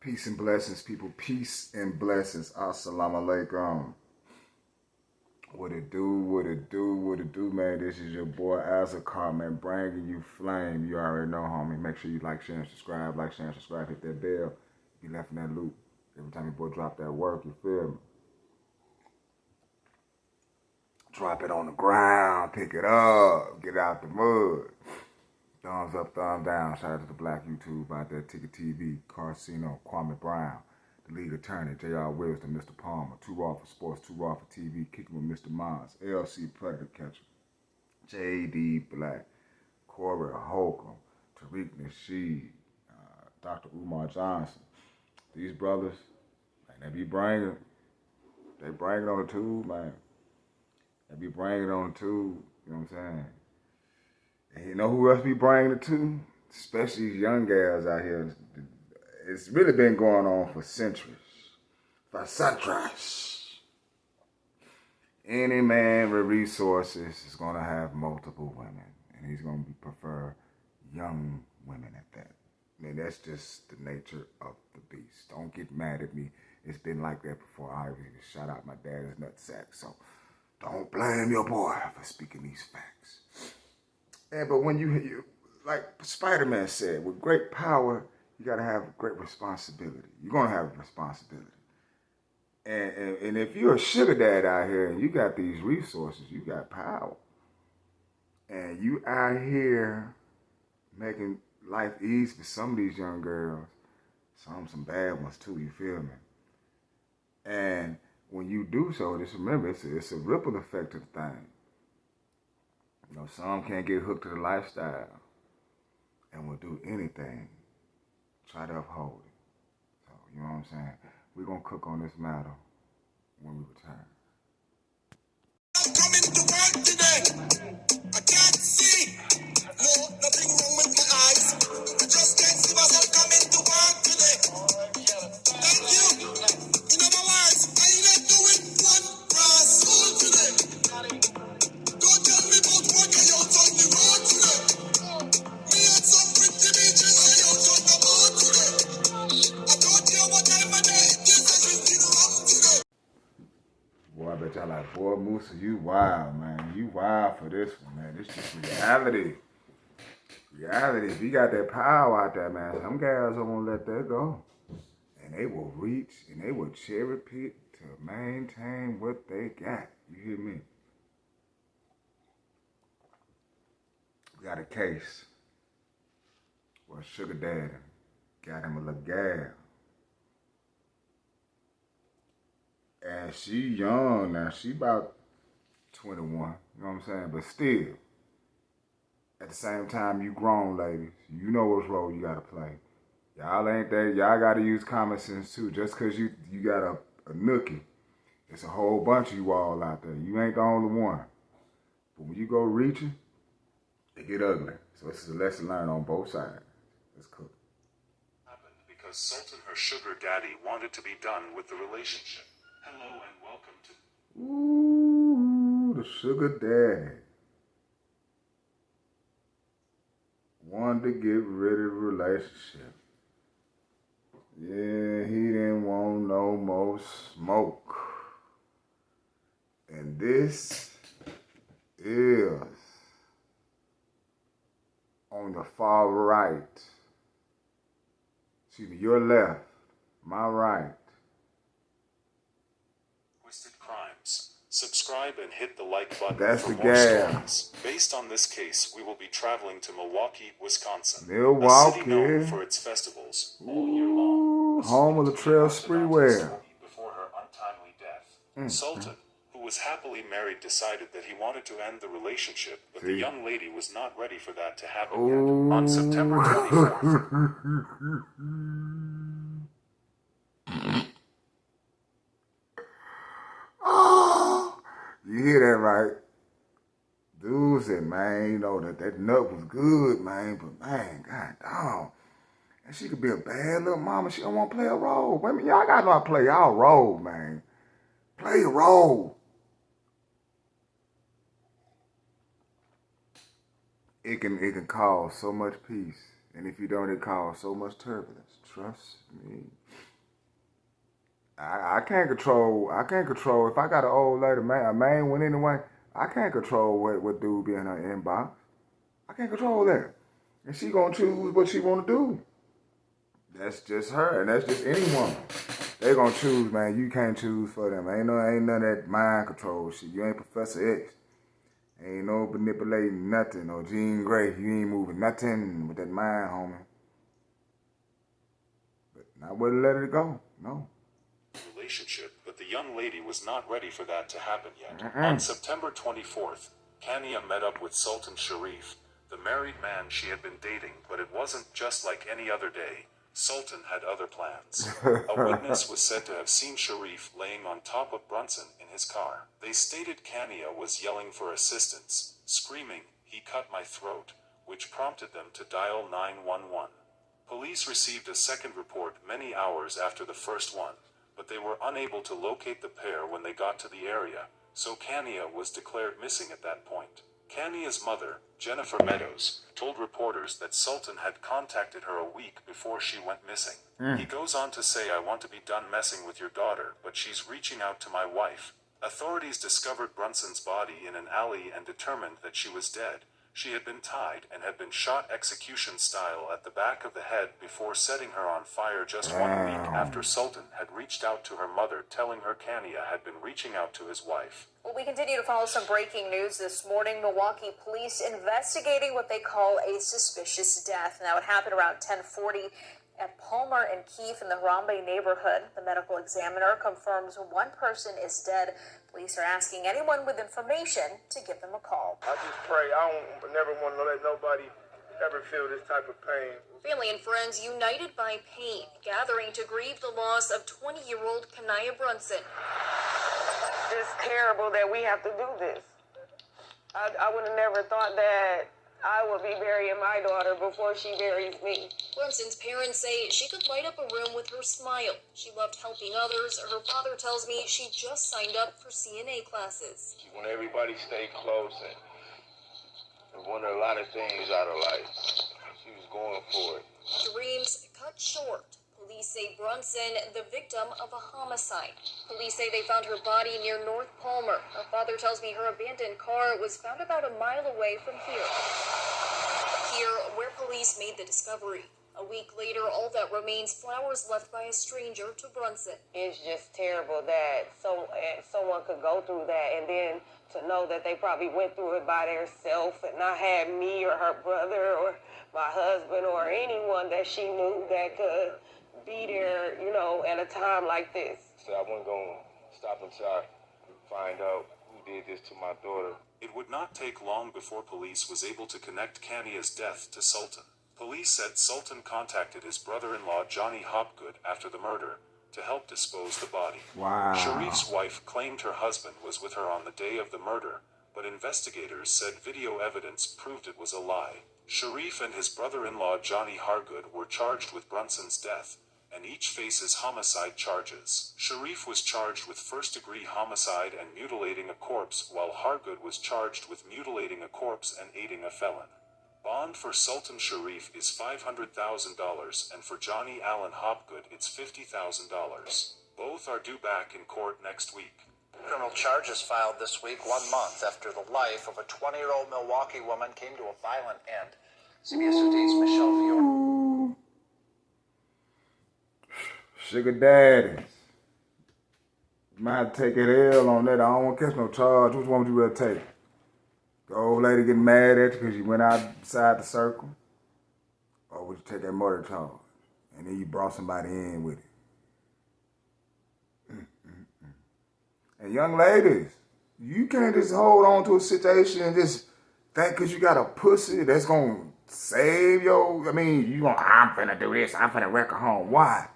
Peace and blessings, people. Peace and blessings. Assalamu alaikum. What it do, man. This is your boy Azakar, man, bringing you flame. You already know, homie. Make sure you like, share, and subscribe. Like, share, and subscribe. Hit that bell. You left in that loop. Every time your boy drop that work, you feel me? Drop it on the ground. Pick it up. Get out the mud. Thumbs up, thumbs down. Shout out to the Black YouTube out there, Ticket TV, Carcino, Kwame Brown, the lead attorney, J.R. Wilson, Mr. Palmer, Too Raw for Sports, Too Raw for TV, Kicking with Mr. Mons, LC Predator Catcher, J.D. Black, Corey Holcomb, Tariq Nasheed, Dr. Umar Johnson. These brothers, man, they bring it on the tube, man. They be bringing it on the tube, you know what I'm saying? And you know who else be bringing it to? Especially these young gals out here. It's really been going on for centuries. For centuries. Any man with resources is going to have multiple women. And he's going to prefer young women at that. I mean, that's just the nature of the beast. Don't get mad at me. It's been like that before. I even shout out my dad's nutsack. So don't blame your boy for speaking these facts. Yeah, but when you like Spider-Man said, with great power, you got to have great responsibility. You're going to have a responsibility. And if you're a sugar dad out here and you got these resources, you got power. And you out here making life easy for some of these young girls, some bad ones too, you feel me? And when you do so, just remember, it's a ripple effect of the thing. You know, some can't get hooked to the lifestyle and will do anything. Try to uphold it. So, you know what I'm saying? We're going to cook on this matter when we return. I'm coming to work today. I can't see. No, nothing wrong with my eyes. I just can't see myself coming to work today. Thank you. In other words, I ain't not doing one brass hole today. Don't tell me about working out on the road today. Me and some pretty bitches I out on the boat today. I don't care what time of day it is, I just did wrong today. Boy, I bet y'all like, boy, Musa, you wild, man. You wild for this one, man. This just reality. Reality. If you got that power out there, man, some guys don't want to let that go. And they will reach and they will cherry pick to maintain what they got. You hear me? We got a case where SugaDaddy got him a little gal. And she young now. She about 21. You know what I'm saying? But still, at the same time, you grown ladies. You know what role you got to play. Y'all ain't that. Y'all got to use common sense too. Just because you got a nookie, it's a whole bunch of you all out there. You ain't the only one. But when you go reaching, it get ugly. So this is a lesson learned on both sides. Let's cook. Happened because Sultan, her sugar daddy, wanted to be done with the relationship. Hello and welcome to... Ooh, the sugar daddy. Wanted to get rid of the relationship. Yeah, he didn't want no more smoke. And this is on the far right. Excuse me, your left, my right. Twisted Crimes. Subscribe and hit the like button That's for the more gal. stories. Based on this case, we will be traveling to Milwaukee, Wisconsin. Milwaukee. A city known for its festivals all year long. Home of the trail spreeware. Before her untimely death, Sultan, who was happily married, decided that he wanted to end the relationship, but the young lady was not ready for that to happen yet. On September 24th. Oh, you hear that right? Dude said, man, you know, that nut was good, man, but man, god dog. And she could be a bad little mama. She don't want to play a role. Women, y'all got to know how to play y'all role, man. Play your role. It can cause so much peace And if you don't, it causes so much turbulence. Trust me. I can't control. I can't control. If I got an old lady, a main one anyway, I can't control what dude be in her inbox. I can't control that. And she gonna choose what she wanna do. That's just her, and that's just any woman. They gonna choose, man. You can't choose for them. Ain't none of that mind control shit. You ain't Professor X. Ain't no manipulating nothing. No Jean Grey. You ain't moving nothing with that mind, homie. But not where to let it go. No. Relationship, but the young lady was not ready for that to happen yet. On September 24th, Kania met up with Sultan Sharif, the married man she had been dating, but it wasn't just like any other day. Sultan had other plans. A witness was said to have seen Sharif laying on top of Brunson in his car. They stated Kania was yelling for assistance, screaming, "He cut my throat," which prompted them to dial 911. Police received a second report many hours after the first one, but they were unable to locate the pair when they got to the area, so Kania was declared missing at that point. Kania's mother, Jennifer Meadows, told reporters that Sultan had contacted her a week before she went missing. He goes on to say, "I want to be done messing with your daughter, but she's reaching out to my wife." Authorities discovered Brunson's body in an alley and determined that she was dead. She had been tied and had been shot execution style at the back of the head before setting her on fire just 1 week after Sultan had reached out to her mother, telling her Kania had been reaching out to his wife. Well, we continue to follow some breaking news this morning. Milwaukee police investigating what they call a suspicious death. Now, it happened around 10:40 at Palmer and Keefe in the Harambe neighborhood. The medical examiner confirms one person is dead. Police are asking anyone with information to give them a call. I just pray. I don't never want to let nobody ever feel this type of pain. Family and friends united by pain, gathering to grieve the loss of 20-year-old Kania Brunson. It's terrible that we have to do this. I would have never thought that I would be burying my daughter before she buries me. Brunson's parents say she could light up a room with her smile. She loved helping others. Her father tells me she just signed up for CNA classes. She wanted everybody to stay close and wanted a lot of things out of life. She was going for it. Dreams cut short. Police say Brunson, the victim of a homicide. Police say they found her body near North Palmer. Her father tells me her abandoned car was found about a mile away from here. Here, where police made the discovery. A week later, all that remains flowers left by a stranger to Brunson. It's just terrible that someone could go through that, and then to know that they probably went through it by themselves and not had me or her brother or my husband or anyone that she knew that could be there, at a time like this. So I wasn't going to stop until I find out who did this to my daughter. It would not take long before police was able to connect Kania's death to Sultan. Police said Sultan contacted his brother-in-law Johnny Hopgood after the murder to help dispose the body. Wow. Sharif's wife claimed her husband was with her on the day of the murder, but investigators said video evidence proved it was a lie. Sharif and his brother-in-law Johnny Hargood were charged with Brunson's death, and each faces homicide charges. Sharif was charged with first-degree homicide and mutilating a corpse, while Hargood was charged with mutilating a corpse and aiding a felon. Bond for Sultan Sharif is $500,000, and for Johnny Allen Hopgood it's $50,000. Both are due back in court next week. Criminal charges filed this week, 1 month after the life of a 20-year-old Milwaukee woman came to a violent end. CBS 2's Michelle Fiore. SugaDaddies. You might have to take an L on that. I don't want to catch no charge. Which one would you rather take? The old lady getting mad at you because you went outside the circle? Or would you take that murder charge? And then you brought somebody in with it. And young ladies, you can't just hold on to a situation and just think because you got a pussy that's going to save I'm finna do this, I'm finna wreck a home. Why?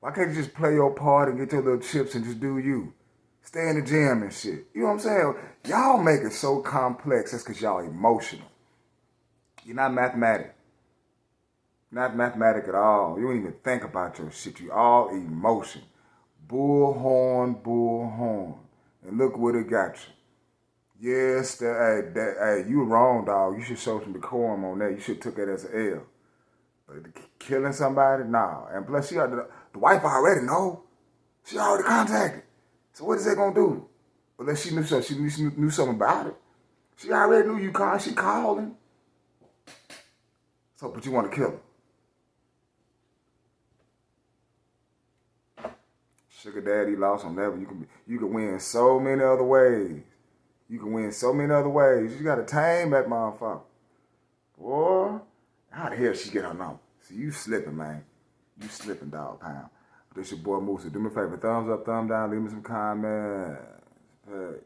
Why can't you just play your part and get your little chips and just do you? Stay in the gym and shit. You know what I'm saying? Y'all make it so complex. That's because y'all emotional. You're not mathematic. Not mathematic at all. You don't even think about your shit. You all emotion. Bullhorn. And look what it got you. Yes, you were wrong, dog. You should show some decorum on that. You should have took that as an L. Killing somebody? Nah. And plus, the wife already know. She already contacted. So what is that gonna do? Unless she knew something, she knew something about it. She already knew you called. She calling. So, but you want to kill her. Sugar daddy lost on level. You can win so many other ways. You can win so many other ways. You gotta tame that motherfucker. Boy, how the hell she get her number? See, you slipping, man. You slipping, dog pound. This your boy Moose. Do me a favor. Thumbs up, thumb down. Leave me some comments. Hey.